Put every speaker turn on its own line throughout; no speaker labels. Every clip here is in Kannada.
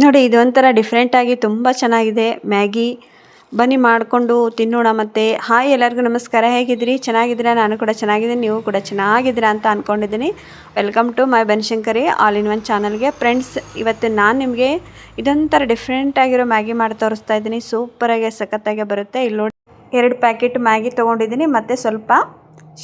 ನೋಡಿ ಇದು ಒಂಥರ ಡಿಫ್ರೆಂಟಾಗಿ ತುಂಬ ಚೆನ್ನಾಗಿದೆ ಮ್ಯಾಗಿ. ಬನ್ನಿ ಮಾಡಿಕೊಂಡು ತಿನ್ನೋಣ. ಮತ್ತು ಹಾಯ್ ಎಲ್ಲರಿಗೂ ನಮಸ್ಕಾರ. ಹೇಗಿದ್ದೀರಿ? ಚೆನ್ನಾಗಿದ್ದೀರಾ? ನಾನು ಕೂಡ ಚೆನ್ನಾಗಿದ್ದೀನಿ, ನೀವು ಕೂಡ ಚೆನ್ನಾಗಿದ್ದೀರಾ ಅಂತ ಅಂದ್ಕೊಂಡಿದ್ದೀನಿ. Welcome to my Banashankari all in one ಚಾನಲ್ಗೆ. ಫ್ರೆಂಡ್ಸ್, ಇವತ್ತು ನಾನು ನಿಮಗೆ ಇದೊಂಥರ ಡಿಫ್ರೆಂಟಾಗಿರೋ ಮ್ಯಾಗಿ ಮಾಡಿ ತೋರಿಸ್ತಾ ಇದ್ದೀನಿ. ಸೂಪರಾಗಿ ಸಖತ್ತಾಗೆ ಬರುತ್ತೆ. ಇಲ್ಲಿ ನೋಡಿ 2 ಪ್ಯಾಕೆಟ್ ಮ್ಯಾಗಿ ತೊಗೊಂಡಿದ್ದೀನಿ ಮತ್ತು ಸ್ವಲ್ಪ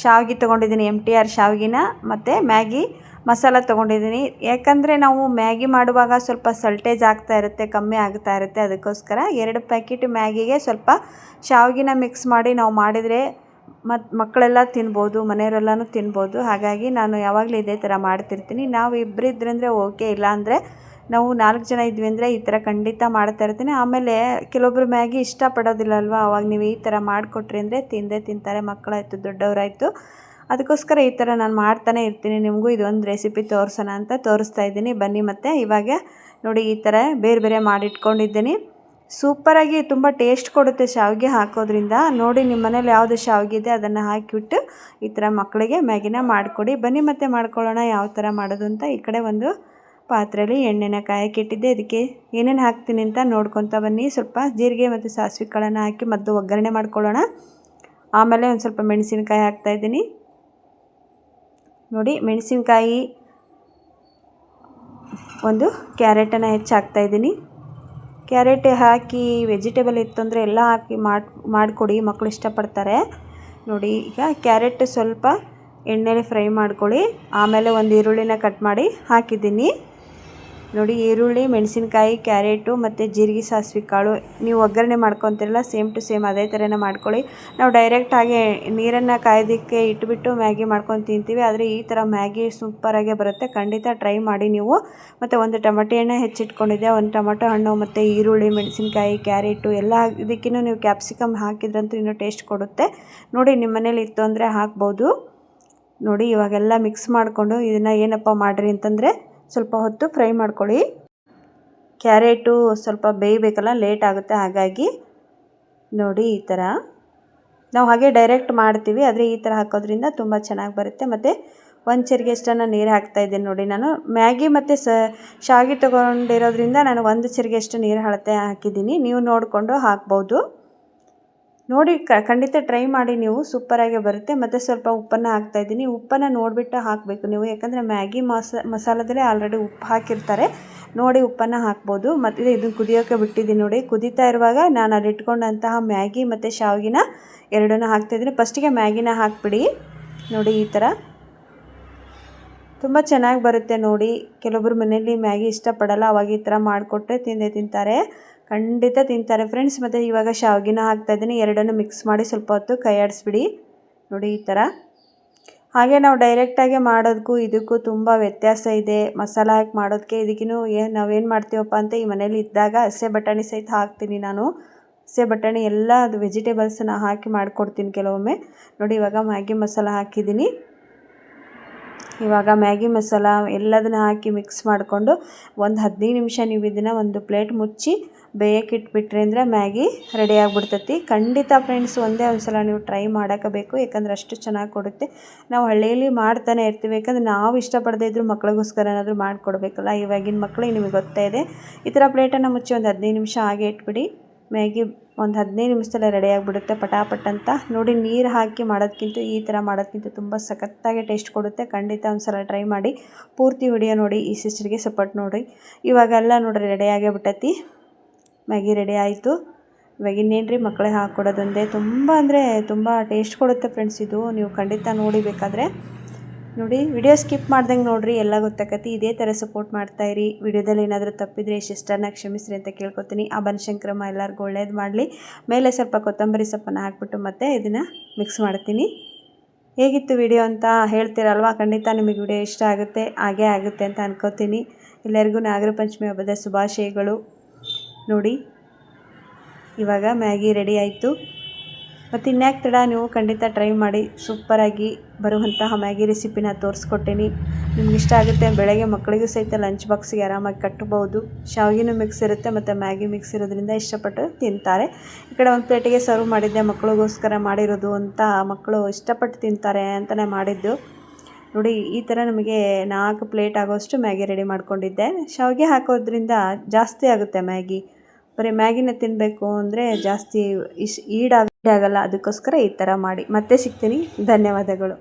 ಶಾವಿಗೆ ತೊಗೊಂಡಿದ್ದೀನಿ. MTR ಶಾವಿಗೆನ ಮತ್ತು ಮ್ಯಾಗಿ ಮಸಾಲ ತೊಗೊಂಡಿದ್ದೀನಿ. ಯಾಕಂದರೆ ನಾವು ಮ್ಯಾಗಿ ಮಾಡುವಾಗ ಸ್ವಲ್ಪ ಸಲ್ಟೇಜ್ ಆಗ್ತಾ ಇರುತ್ತೆ, ಕಮ್ಮಿ ಆಗ್ತಾ ಇರುತ್ತೆ. ಅದಕ್ಕೋಸ್ಕರ 2 ಪ್ಯಾಕೆಟ್ ಮ್ಯಾಗಿಗೆ ಸ್ವಲ್ಪ ಶಾವಿಗೆನ ಮಿಕ್ಸ್ ಮಾಡಿ ನಾವು ಮಾಡಿದರೆ ಮಕ್ಕಳೆಲ್ಲ ತಿನ್ಬೋದು, ಮನೆಯವರೆಲ್ಲನೂ ತಿನ್ಬೋದು. ಹಾಗಾಗಿ ನಾನು ಯಾವಾಗಲೂ ಇದೇ ಥರ ಮಾಡ್ತಿರ್ತೀನಿ. ನಾವು ಇಬ್ಬರು ಇದ್ರಂದರೆ ಓಕೆ, ಇಲ್ಲ ಅಂದರೆ ನಾವು 4 ಜನ ಇದ್ವಿ ಅಂದರೆ ಈ ಥರ ಖಂಡಿತ ಮಾಡ್ತಾ ಇರ್ತೀನಿ. ಆಮೇಲೆ ಕೆಲವೊಬ್ಬರು ಮ್ಯಾಗಿ ಇಷ್ಟಪಡೋದಿಲ್ಲ ಅಲ್ವಾ, ಅವಾಗ ನೀವು ಈ ಥರ ಮಾಡಿಕೊಟ್ರಿ ಅಂದರೆ ತಿಂತಾರೆ, ಮಕ್ಕಳಾಯಿತು ದೊಡ್ಡವರಾಯಿತು. ಅದಕ್ಕೋಸ್ಕರ ಈ ಥರ ನಾನು ಮಾಡ್ತಾನೆ ಇರ್ತೀನಿ. ನಿಮಗೂ ಇದೊಂದು ರೆಸಿಪಿ ತೋರಿಸೋಣ ಅಂತ ತೋರಿಸ್ತಾ ಇದ್ದೀನಿ. ಬನ್ನಿ. ಮತ್ತು ಇವಾಗ ನೋಡಿ ಈ ಥರ ಬೇರೆ ಬೇರೆ ಮಾಡಿಟ್ಕೊಂಡಿದ್ದೀನಿ. ಸೂಪರಾಗಿ ತುಂಬ ಟೇಸ್ಟ್ ಕೊಡುತ್ತೆ ಶಾವಿಗೆ ಹಾಕೋದ್ರಿಂದ. ನೋಡಿ ನಿಮ್ಮ ಮನೇಲಿ ಯಾವುದು ಶಾವಿಗೆ ಇದೆ ಅದನ್ನು ಹಾಕಿಬಿಟ್ಟು ಈ ಥರ ಮಕ್ಕಳಿಗೆ ಮ್ಯಾಗಿನ ಮಾಡಿಕೊಡಿ. ಬನ್ನಿ ಮತ್ತೆ ಮಾಡ್ಕೊಳ್ಳೋಣ ಯಾವ ಥರ ಮಾಡೋದು ಅಂತ. ಈ ಕಡೆ ಒಂದು ಪಾತ್ರೆಯಲ್ಲಿ ಎಣ್ಣೆನ ಕಾಯಕ್ಕಿಟ್ಟಿದ್ದೆ. ಇದಕ್ಕೆ ಏನೇನು ಹಾಕ್ತೀನಿ ಅಂತ ನೋಡ್ಕೊತ ಬನ್ನಿ. ಸ್ವಲ್ಪ ಜೀರಿಗೆ ಮತ್ತು ಸಾಸಿವೆ ಕಾಳನ್ನು ಹಾಕಿ ಮೊದಲು ಒಗ್ಗರಣೆ ಮಾಡ್ಕೊಳ್ಳೋಣ. ಆಮೇಲೆ ಒಂದು ಸ್ವಲ್ಪ ಮೆಣಸಿನಕಾಯಿ ಹಾಕ್ತಾಯಿದ್ದೀನಿ. ನೋಡಿ ಮೆಣಸಿನಕಾಯಿ, ಒಂದು ಕ್ಯಾರೆಟನ್ನು ಹೆಚ್ಚು ಹಾಕ್ತಾಯಿದ್ದೀನಿ. ಕ್ಯಾರೆಟ್ ಹಾಕಿ ವೆಜಿಟೇಬಲ್ ಇತ್ತು ಅಂದರೆ ಎಲ್ಲ ಹಾಕಿ ಮಾಡಿಕೊಡಿ, ಮಕ್ಕಳು ಇಷ್ಟಪಡ್ತಾರೆ. ನೋಡಿ ಈಗ ಕ್ಯಾರೆಟ್ ಸ್ವಲ್ಪ ಎಣ್ಣೆಲಿ ಫ್ರೈ ಮಾಡ್ಕೊಳ್ಳಿ. ಆಮೇಲೆ ಒಂದು ಈರುಳ್ಳಿನ ಕಟ್ ಮಾಡಿ ಹಾಕಿದ್ದೀನಿ. ನೋಡಿ ಈರುಳ್ಳಿ, ಮೆಣಸಿನಕಾಯಿ, ಕ್ಯಾರೆಟು ಮತ್ತು ಜೀರಿಗೆ ಸಾಸಿವೆ ಕಾಳು ನೀವು ಒಗ್ಗರಣೆ ಮಾಡ್ಕೊತಿರಲ್ಲ, ಸೇಮ್ ಟು ಸೇಮ್ ಅದೇ ಥರನೇ ಮಾಡ್ಕೊಳ್ಳಿ. ನಾವು ಡೈರೆಕ್ಟ್ ಹಾಗೆ ನೀರನ್ನು ಕಾಯೋದಕ್ಕೆ ಇಟ್ಬಿಟ್ಟು ಮ್ಯಾಗಿ ಮಾಡ್ಕೊಂಡು ತಿಂತೀವಿ. ಆದರೆ ಈ ಥರ ಮ್ಯಾಗಿ ಸೂಪರಾಗೆ ಬರುತ್ತೆ. ಖಂಡಿತ ಟ್ರೈ ಮಾಡಿ ನೀವು. ಮತ್ತು ಒಂದು ಟೊಮೆಟೊ ಹಣ್ಣು ಹೆಚ್ಚಿಟ್ಕೊಂಡಿದ್ದೆ, ಒಂದು ಟೊಮೆಟೊ ಹಣ್ಣು ಮತ್ತು ಈರುಳ್ಳಿ, ಮೆಣಸಿನಕಾಯಿ, ಕ್ಯಾರೆಟು ಎಲ್ಲ ಇದಕ್ಕಿನ್ನೂ ನೀವು ಕ್ಯಾಪ್ಸಿಕಮ್ ಹಾಕಿದ್ರಂತೂ ಇನ್ನೂ ಟೇಸ್ಟ್ ಕೊಡುತ್ತೆ. ನೋಡಿ ನಿಮ್ಮ ಮನೇಲಿ ಇತ್ತು ಅಂದರೆ ಹಾಕ್ಬೋದು. ನೋಡಿ ಇವಾಗೆಲ್ಲ ಮಿಕ್ಸ್ ಮಾಡಿಕೊಂಡು ಇದನ್ನು ಏನಪ್ಪ ಮಾಡಿರಿ ಅಂತಂದರೆ ಸ್ವಲ್ಪ ಹೊತ್ತು ಫ್ರೈ ಮಾಡ್ಕೊಳ್ಳಿ. ಕ್ಯಾರೆಟು ಸ್ವಲ್ಪ ಬೇಯಬೇಕಲ್ಲ, ಲೇಟ್ ಆಗುತ್ತೆ. ಹಾಗಾಗಿ ನೋಡಿ ಈ ಥರ ನಾವು ಹಾಗೆ ಡೈರೆಕ್ಟ್ ಮಾಡ್ತೀವಿ, ಆದರೆ ಈ ಥರ ಹಾಕೋದ್ರಿಂದ ತುಂಬ ಚೆನ್ನಾಗಿ ಬರುತ್ತೆ. ಮತ್ತು ಒಂದು ಚೆರಿಗೆಷ್ಟನ್ನು ನೀರು ಹಾಕ್ತಾಯಿದ್ದೀನಿ. ನೋಡಿ ನಾನು ಮ್ಯಾಗಿ ಮತ್ತು ಶಾವಿಗೆ ತೊಗೊಂಡಿರೋದ್ರಿಂದ ನಾನು 1 ಚೆರಿಗೆಷ್ಟು ನೀರು ಅಳತೆ ಹಾಕಿದ್ದೀನಿ. ನೀವು ನೋಡಿಕೊಂಡು ಹಾಕ್ಬೋದು. ನೋಡಿ ಖಂಡಿತ ಟ್ರೈ ಮಾಡಿ ನೀವು, ಸೂಪರಾಗಿ ಬರುತ್ತೆ. ಮತ್ತು ಸ್ವಲ್ಪ ಉಪ್ಪನ್ನು ಹಾಕ್ತಾಯಿದ್ದೀನಿ. ಉಪ್ಪನ್ನು ನೋಡಿಬಿಟ್ಟು ಹಾಕಬೇಕು ನೀವು, ಯಾಕಂದರೆ ಮ್ಯಾಗಿ ಮಸಾಲದಲ್ಲೇ ಆಲ್ರೆಡಿ ಉಪ್ಪು ಹಾಕಿರ್ತಾರೆ. ನೋಡಿ ಉಪ್ಪನ್ನು ಹಾಕ್ಬೋದು. ಮತ್ತು ಇದನ್ನು ಕುದಿಯೋಕ್ಕೆ ಬಿಟ್ಟಿದ್ದೀನಿ. ನೋಡಿ ಕುದೀತಾ ಇರುವಾಗ ನಾನು ಅಲ್ಲಿ ಇಟ್ಕೊಂಡಂತಹ ಮ್ಯಾಗಿ ಮತ್ತು ಶಾವಿಗೆನ ಎರಡನ್ನೂ ಹಾಕ್ತಾಯಿದ್ದೀನಿ. ಫಸ್ಟಿಗೆ ಮ್ಯಾಗಿನ ಹಾಕಿಬಿಡಿ. ನೋಡಿ ಈ ಥರ ತುಂಬ ಚೆನ್ನಾಗಿ ಬರುತ್ತೆ. ನೋಡಿ ಕೆಲವೊಬ್ಬರು ಮನೆಯಲ್ಲಿ ಮ್ಯಾಗಿ ಇಷ್ಟಪಡಲ್ಲ, ಅವಾಗ ಈ ಥರ ಮಾಡಿಕೊಟ್ರೆ ತಿಂತಾರೆ, ಖಂಡಿತ ತಿಂತಾರೆ ಫ್ರೆಂಡ್ಸ್. ಮತ್ತು ಇವಾಗ ಶಾವಿಗೆನ ಹಾಕ್ತಾಯಿದ್ದೀನಿ. ಎರಡನ್ನೂ ಮಿಕ್ಸ್ ಮಾಡಿ ಸ್ವಲ್ಪ ಹೊತ್ತು ಕೈ ಆಡಿಸ್ಬಿಡಿ. ನೋಡಿ ಈ ಥರ. ಹಾಗೆ ನಾವು ಡೈರೆಕ್ಟಾಗಿ ಮಾಡೋದಕ್ಕೂ ಇದಕ್ಕೂ ತುಂಬ ವ್ಯತ್ಯಾಸ ಇದೆ. ಮಸಾಲ ಹಾಕಿ ಮಾಡೋದಕ್ಕೆ ಇದಕ್ಕೂ ನಾವೇನು ಮಾಡ್ತೀವಪ್ಪ ಅಂತ ಈ ಮನೇಲಿ ಇದ್ದಾಗ ಹಸೆ ಬಟಾಣಿ ಸಹಿತ ಹಾಕ್ತೀನಿ ನಾನು. ಹಸೆ ಬಟಾಣಿ ಎಲ್ಲ ಅದು ವೆಜಿಟೇಬಲ್ಸನ್ನ ಹಾಕಿ ಮಾಡಿಕೊಡ್ತೀನಿ ಕೆಲವೊಮ್ಮೆ. ನೋಡಿ ಇವಾಗ ಮ್ಯಾಗಿ ಮಸಾಲ ಹಾಕಿದ್ದೀನಿ. ಇವಾಗ ಮ್ಯಾಗಿ ಮಸಾಲ ಎಲ್ಲದನ್ನ ಹಾಕಿ ಮಿಕ್ಸ್ ಮಾಡಿಕೊಂಡು ಒಂದು 15 ನಿಮಿಷ ನೀವು ಇದನ್ನು ಒಂದು ಪ್ಲೇಟ್ ಮುಚ್ಚಿ ಬೇಯಕ್ಕೆ ಇಟ್ಬಿಟ್ರಿ ಅಂದರೆ ಮ್ಯಾಗಿ ರೆಡಿ ಆಗಿಬಿಡ್ತೈತಿ. ಖಂಡಿತ ಫ್ರೆಂಡ್ಸ್ ಒಂದೇ ಒಂದು ಸಲ ನೀವು ಟ್ರೈ ಮಾಡೋಕಬೇಕು, ಯಾಕಂದರೆ ಅಷ್ಟು ಚೆನ್ನಾಗಿ ಕೊಡುತ್ತೆ. ನಾವು ಹಳ್ಳಿಯಲ್ಲಿ ಮಾಡ್ತಾನೆ ಇರ್ತೀವಿ, ಯಾಕಂದರೆ ನಾವು ಇಷ್ಟಪಡದೇ ಇದ್ದರೂ ಮಕ್ಳಿಗೋಸ್ಕರ ಏನಾದರೂ ಮಾಡಿಕೊಡ್ಬೇಕಲ್ಲ. ಇವಾಗಿನ ಮಕ್ಕಳಿಗೆ ನಿಮಗೆ ಗೊತ್ತೇ ಇದೆ. ಈ ಥರ ಪ್ಲೇಟನ್ನು ಮುಚ್ಚಿ ಒಂದು 15 ನಿಮಿಷ ಹಾಗೆ ಇಟ್ಬಿಡಿ. ಮ್ಯಾಗಿ ಒಂದು 15 ನಿಮಿಷದಲ್ಲೇ ರೆಡಿ ಆಗಿಬಿಡುತ್ತೆ ಪಟಾಪಟ್ ಅಂತ. ನೋಡಿ ನೀರು ಹಾಕಿ ಮಾಡೋದಕ್ಕಿಂತ ಈ ಥರ ಮಾಡೋದಕ್ಕಿಂತ ತುಂಬ ಸಖತ್ತಾಗಿ ಟೇಸ್ಟ್ ಕೊಡುತ್ತೆ. ಖಂಡಿತ ಒಂದು ಸಲ ಟ್ರೈ ಮಾಡಿ. ಪೂರ್ತಿ ವಿಡಿಯೋ ನೋಡಿ, ಈ ಸಿಸ್ಟರ್ಗೆ ಸಪೋರ್ಟ್ ನೋಡಿರಿ. ಇವಾಗೆಲ್ಲ ನೋಡಿರಿ ರೆಡಿಯಾಗೇ ಬಿಟ್ಟೈತಿ. ಮ್ಯಾಗಿ ರೆಡಿ ಆಯಿತು. ಇವಾಗ ಇನ್ನೇನು ರೀ ಮಕ್ಕಳಿಗೆ ಹಾಕ್ಕೊಡೋದೊಂದೇ. ತುಂಬ ಅಂದರೆ ತುಂಬ ಟೇಸ್ಟ್ ಕೊಡುತ್ತೆ ಫ್ರೆಂಡ್ಸ್. ಇದು ನೀವು ಖಂಡಿತ ನೋಡಿ ಬೇಕಾದರೆ. ನೋಡಿ ವಿಡಿಯೋ ಸ್ಕಿಪ್ ಮಾಡ್ದಂಗೆ ನೋಡಿರಿ, ಎಲ್ಲ ಗೊತ್ತಾಕತಿ. ಇದೇ ಥರ ಸಪೋರ್ಟ್ ಮಾಡ್ತಾಯಿರಿ. ವಿಡಿಯೋದಲ್ಲಿ ಏನಾದರೂ ತಪ್ಪಿದರೆ ಸಿಸ್ಟರ್ನ ಕ್ಷಮಿಸ್ರಿ ಅಂತ ಕೇಳ್ಕೊತೀನಿ. ಆ ಬನಶಂಕರಮ್ಮ ಎಲ್ಲರಿಗೂ ಒಳ್ಳೇದು ಮಾಡಲಿ. ಮೇಲೆ ಸ್ವಲ್ಪ ಕೊತ್ತಂಬರಿ ಸೊಪ್ಪನ್ನು ಹಾಕ್ಬಿಟ್ಟು ಮತ್ತೆ ಇದನ್ನು ಮಿಕ್ಸ್ ಮಾಡ್ತೀನಿ. ಹೇಗಿತ್ತು ವಿಡಿಯೋ ಅಂತ ಹೇಳ್ತೀರಲ್ವ, ಖಂಡಿತ ನಿಮಗೆ ವಿಡಿಯೋ ಇಷ್ಟ ಆಗುತ್ತೆ, ಹಾಗೇ ಆಗುತ್ತೆ ಅಂತ ಅನ್ಕೋತೀನಿ. ಎಲ್ಲರಿಗೂ ನಾಗರ ಪಂಚಮಿ ಹಬ್ಬದ ಶುಭಾಶಯಗಳು. ನೋಡಿ ಇವಾಗ ಮ್ಯಾಗಿ ರೆಡಿ ಆಯಿತು. ಮತ್ತು ಇನ್ಯಾಕೆ ತಡ, ನೀವು ಖಂಡಿತ ಟ್ರೈ ಮಾಡಿ. ಸೂಪರಾಗಿ ಬರುವಂತಹ ಮ್ಯಾಗಿ ರೆಸಿಪಿನ ತೋರಿಸ್ಕೊಟ್ಟೀನಿ. ನಿಮ್ಗೆ ಇಷ್ಟ ಆಗುತ್ತೆ. ಬೆಳಗ್ಗೆ ಮಕ್ಕಳಿಗೂ ಸಹಿತ ಲಂಚ್ ಬಾಕ್ಸಿಗೆ ಆರಾಮಾಗಿ ಕಟ್ಬೋದು. ಶಾವಿಗೆನೂ ಮಿಕ್ಸ್ ಇರುತ್ತೆ ಮತ್ತು ಮ್ಯಾಗಿ ಮಿಕ್ಸ್ ಇರೋದ್ರಿಂದ ಇಷ್ಟಪಟ್ಟು ತಿಂತಾರೆ. ಈ ಕಡೆ ಒಂದು ಪ್ಲೇಟಿಗೆ ಸರ್ವ್ ಮಾಡಿದ್ದೆ, ಮಕ್ಕಳಿಗೋಸ್ಕರ ಮಾಡಿರೋದು ಅಂತ. ಮಕ್ಕಳು ಇಷ್ಟಪಟ್ಟು ತಿಂತಾರೆ ಅಂತಲೇ ಮಾಡಿದ್ದು. ನೋಡಿ ಈ ಥರ ನಮಗೆ 4 ಪ್ಲೇಟ್ ಆಗೋಷ್ಟು ಮ್ಯಾಗಿ ರೆಡಿ ಮಾಡ್ಕೊಂಡಿದ್ದೆ. ಶಾವಿಗೆ ಹಾಕೋದ್ರಿಂದ ಜಾಸ್ತಿ ಆಗುತ್ತೆ ಮ್ಯಾಗಿ. ಬರೀ ಮ್ಯಾಗಿನ ತಿನ್ನಬೇಕು ಅಂದರೆ ಜಾಸ್ತಿ ಈಡಾಗಲ್ಲ. ಅದಕ್ಕೋಸ್ಕರ ಈ ಥರ ಮಾಡಿ. ಮತ್ತೆ ಸಿಗ್ತೀನಿ. ಧನ್ಯವಾದಗಳು.